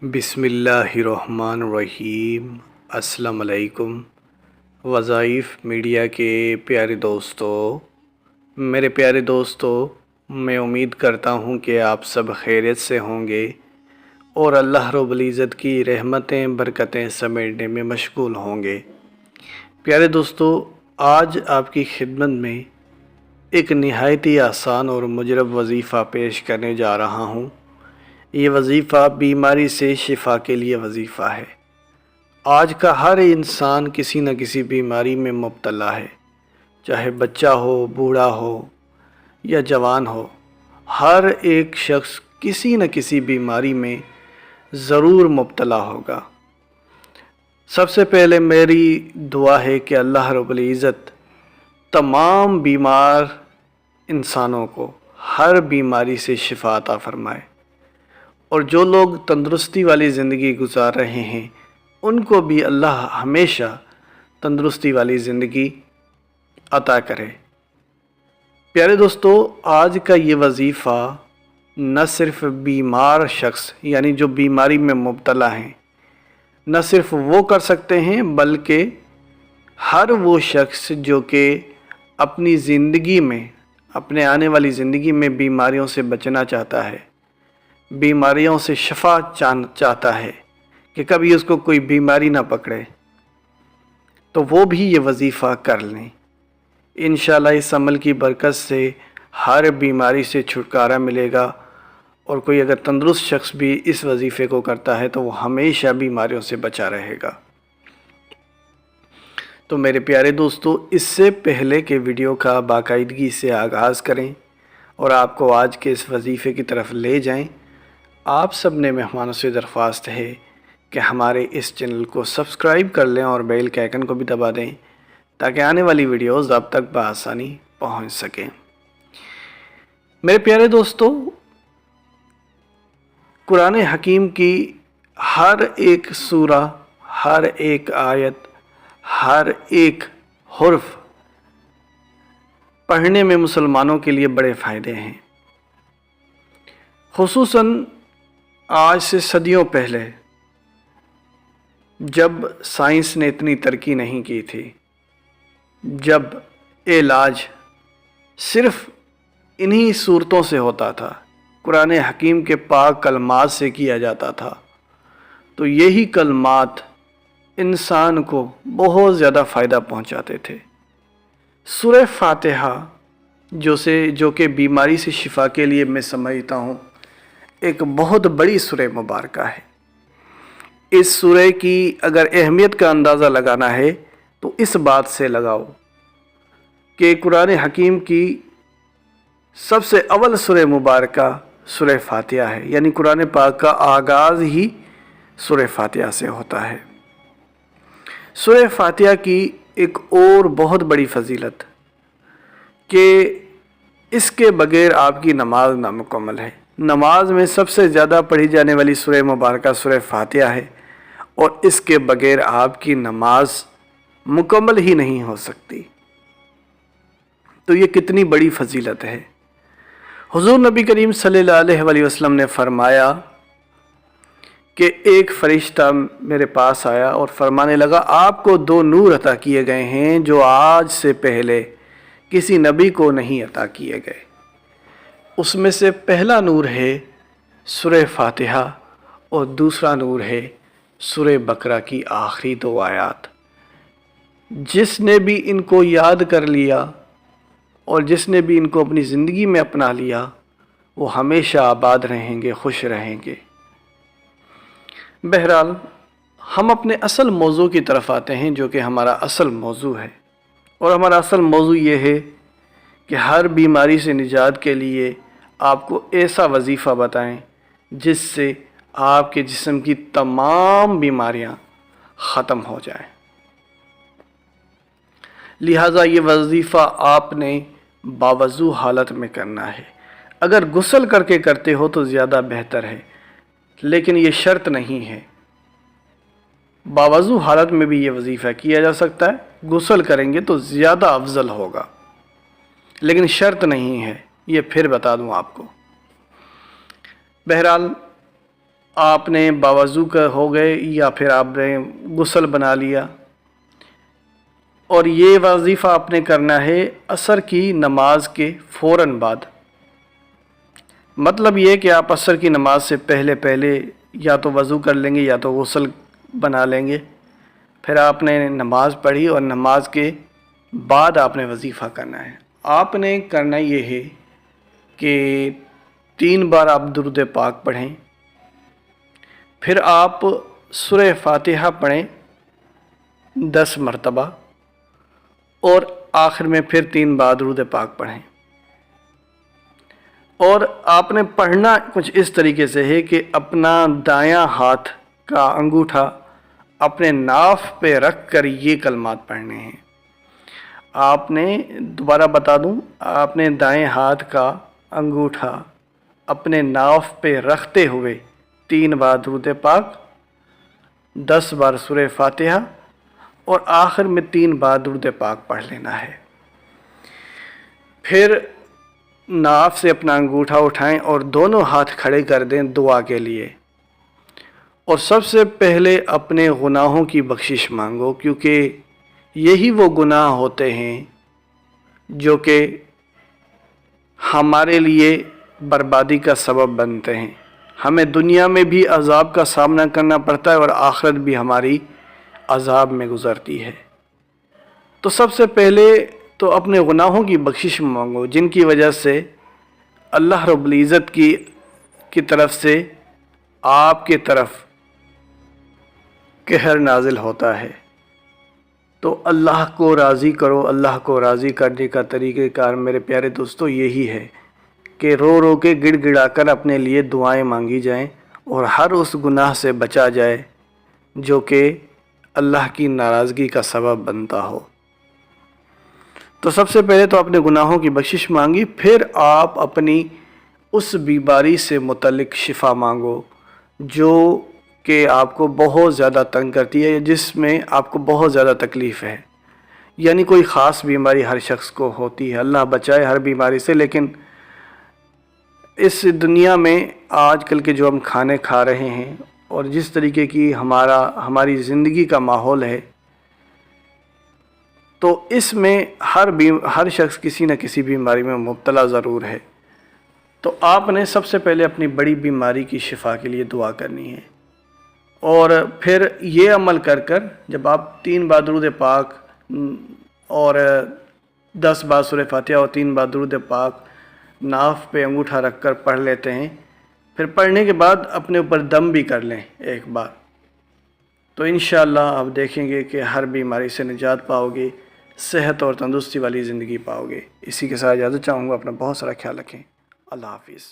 بسم اللہ الرحمن الرحیم۔ السلام علیکم۔ وظائف میڈیا کے پیارے میرے پیارے دوستو، میں امید کرتا ہوں کہ آپ سب خیریت سے ہوں گے اور اللہ رب العزت کی رحمتیں برکتیں سمیٹنے میں مشغول ہوں گے۔ پیارے دوستو، آج آپ کی خدمت میں ایک نہایت ہی آسان اور مجرب وظیفہ پیش کرنے جا رہا ہوں۔ یہ وظیفہ بیماری سے شفا کے لیے وظیفہ ہے۔ آج کا ہر انسان کسی نہ کسی بیماری میں مبتلا ہے، چاہے بچہ ہو، بوڑھا ہو یا جوان ہو، ہر ایک شخص کسی نہ کسی بیماری میں ضرور مبتلا ہوگا۔ سب سے پہلے میری دعا ہے کہ اللہ رب العزت تمام بیمار انسانوں کو ہر بیماری سے شفا عطا فرمائے، اور جو لوگ تندرستی والی زندگی گزار رہے ہیں ان کو بھی اللہ ہمیشہ تندرستی والی زندگی عطا کرے۔ پیارے دوستو، آج کا یہ وظیفہ نہ صرف بیمار شخص یعنی جو بیماری میں مبتلا ہیں نہ صرف وہ کر سکتے ہیں، بلکہ ہر وہ شخص جو کہ اپنی زندگی میں، اپنے آنے والی زندگی میں بیماریوں سے بچنا چاہتا ہے، بیماریوں سے شفا چاہتا ہے کہ کبھی اس کو کوئی بیماری نہ پکڑے، تو وہ بھی یہ وظیفہ کر لیں۔ انشاءاللہ اس عمل کی برکت سے ہر بیماری سے چھٹکارا ملے گا، اور کوئی اگر تندرست شخص بھی اس وظیفے کو کرتا ہے تو وہ ہمیشہ بیماریوں سے بچا رہے گا۔ تو میرے پیارے دوستو، اس سے پہلے کہ ویڈیو کا باقاعدگی سے آغاز کریں اور آپ کو آج کے اس وظیفے کی طرف لے جائیں، آپ سب نے مہمانوں سے درخواست ہے کہ ہمارے اس چینل کو سبسکرائب کر لیں اور بیل کے آئیکن کو بھی دبا دیں تاکہ آنے والی ویڈیوز آپ تک بآسانی پہنچ سکیں۔ میرے پیارے دوستو، قرآن حکیم کی ہر ایک سورہ، ہر ایک آیت، ہر ایک حرف پڑھنے میں مسلمانوں کے لیے بڑے فائدے ہیں۔ خصوصاً آج سے صدیوں پہلے جب سائنس نے اتنی ترقی نہیں کی تھی، جب علاج صرف انہی صورتوں سے ہوتا تھا، قرآن حکیم کے پاک کلمات سے کیا جاتا تھا، تو یہی کلمات انسان کو بہت زیادہ فائدہ پہنچاتے تھے۔ سورہ فاتحہ جو کہ بیماری سے شفا کے لیے میں سمجھتا ہوں ایک بہت بڑی سورہ مبارکہ ہے۔ اس سورہ کی اگر اہمیت کا اندازہ لگانا ہے تو اس بات سے لگاؤ کہ قرآن حکیم کی سب سے اول سورہ مبارکہ سورہ فاتحہ ہے، یعنی قرآن پاک کا آغاز ہی سورہ فاتحہ سے ہوتا ہے۔ سورہ فاتحہ کی ایک اور بہت بڑی فضیلت کہ اس کے بغیر آپ کی نماز نامکمل ہے۔ نماز میں سب سے زیادہ پڑھی جانے والی سورہ مبارکہ سورہ فاتحہ ہے، اور اس کے بغیر آپ کی نماز مکمل ہی نہیں ہو سکتی۔ تو یہ کتنی بڑی فضیلت ہے۔ حضور نبی کریم صلی اللہ علیہ وآلہ وسلم نے فرمایا کہ ایک فرشتہ میرے پاس آیا اور فرمانے لگا، آپ کو 2 نور عطا کیے گئے ہیں جو آج سے پہلے کسی نبی کو نہیں عطا کیے گئے۔ اس میں سے پہلا نور ہے سورہ فاتحہ، اور دوسرا نور ہے سورہ بقرہ کی آخری 2 آیات۔ جس نے بھی ان کو یاد کر لیا اور جس نے بھی ان کو اپنی زندگی میں اپنا لیا، وہ ہمیشہ آباد رہیں گے، خوش رہیں گے۔ بہرحال ہم اپنے اصل موضوع کی طرف آتے ہیں، جو کہ ہمارا اصل موضوع ہے، اور ہمارا اصل موضوع یہ ہے کہ ہر بیماری سے نجات کے لیے آپ کو ایسا وظیفہ بتائیں جس سے آپ کے جسم کی تمام بیماریاں ختم ہو جائیں۔ لہٰذا یہ وظیفہ آپ نے باوضو حالت میں کرنا ہے۔ اگر غسل کر کے کرتے ہو تو زیادہ بہتر ہے، لیکن یہ شرط نہیں ہے۔ باوضو حالت میں بھی یہ وظیفہ کیا جا سکتا ہے، غسل کریں گے تو زیادہ افضل ہوگا، لیکن شرط نہیں ہے، یہ پھر بتا دوں آپ کو۔ بہرحال آپ نے باوضو کا ہو گئے یا پھر آپ نے غسل بنا لیا، اور یہ وظیفہ آپ نے کرنا ہے عصر کی نماز کے فوراً بعد۔ مطلب یہ کہ آپ عصر کی نماز سے پہلے یا تو وضو کر لیں گے یا تو غسل بنا لیں گے، پھر آپ نے نماز پڑھی اور نماز کے بعد آپ نے وظیفہ کرنا ہے۔ آپ نے کرنا یہ ہے کہ 3 بار آپ درود پاک پڑھیں، پھر آپ سورہ فاتحہ پڑھیں 10 مرتبہ، اور آخر میں پھر 3 بار درود پاک پڑھیں۔ اور آپ نے پڑھنا کچھ اس طریقے سے ہے کہ اپنا دایاں ہاتھ کا انگوٹھا اپنے ناف پہ رکھ کر یہ کلمات پڑھنے ہیں۔ آپ نے، دوبارہ بتا دوں، آپ نے دائیں ہاتھ کا انگوٹھا اپنے ناف پہ رکھتے ہوئے 3 بار درود پاک، 10 بار سورہ فاتحہ، اور آخر میں 3 بار درود پاک پڑھ لینا ہے۔ پھر ناف سے اپنا انگوٹھا اٹھائیں اور دونوں ہاتھ کھڑے کر دیں دعا کے لیے، اور سب سے پہلے اپنے گناہوں کی بخشش مانگو، کیونکہ یہی وہ گناہ ہوتے ہیں جو کہ ہمارے لیے بربادی کا سبب بنتے ہیں۔ ہمیں دنیا میں بھی عذاب کا سامنا کرنا پڑتا ہے اور آخرت بھی ہماری عذاب میں گزرتی ہے۔ تو سب سے پہلے تو اپنے گناہوں کی بخشش مانگو، جن کی وجہ سے اللہ رب العزت کی طرف سے آپ کے طرف قہر نازل ہوتا ہے۔ تو اللہ کو راضی کرو۔ اللہ کو راضی کرنے کا طریقہ کار میرے پیارے دوستو یہی ہے کہ رو رو کے گڑ گڑا کر اپنے لیے دعائیں مانگی جائیں اور ہر اس گناہ سے بچا جائے جو کہ اللہ کی ناراضگی کا سبب بنتا ہو۔ تو سب سے پہلے تو اپنے گناہوں کی بخشش مانگی، پھر آپ اپنی اس بیماری سے متعلق شفا مانگو جو کہ آپ کو بہت زیادہ تنگ کرتی ہے، جس میں آپ کو بہت زیادہ تکلیف ہے۔ یعنی کوئی خاص بیماری ہر شخص کو ہوتی ہے، اللہ بچائے ہر بیماری سے، لیکن اس دنیا میں آج کل کے جو ہم کھانے کھا رہے ہیں اور جس طریقے کی ہماری زندگی کا ماحول ہے، تو اس میں ہر شخص کسی نہ کسی بیماری میں مبتلا ضرور ہے۔ تو آپ نے سب سے پہلے اپنی بڑی بیماری کی شفا کے لیے دعا کرنی ہے، اور پھر یہ عمل کر جب آپ 3 بار درود پاک اور 10 بار سورہ فاتحہ اور 3 بار درود پاک ناف پہ انگوٹھا رکھ کر پڑھ لیتے ہیں، پھر پڑھنے کے بعد اپنے اوپر دم بھی کر لیں ایک بار، تو انشاءاللہ آپ دیکھیں گے کہ ہر بیماری سے نجات پاؤ گے، صحت اور تندرستی والی زندگی پاؤ گے۔ اسی کے ساتھ اجازت چاہوں گا، اپنا بہت سارا خیال رکھیں۔ اللہ حافظ۔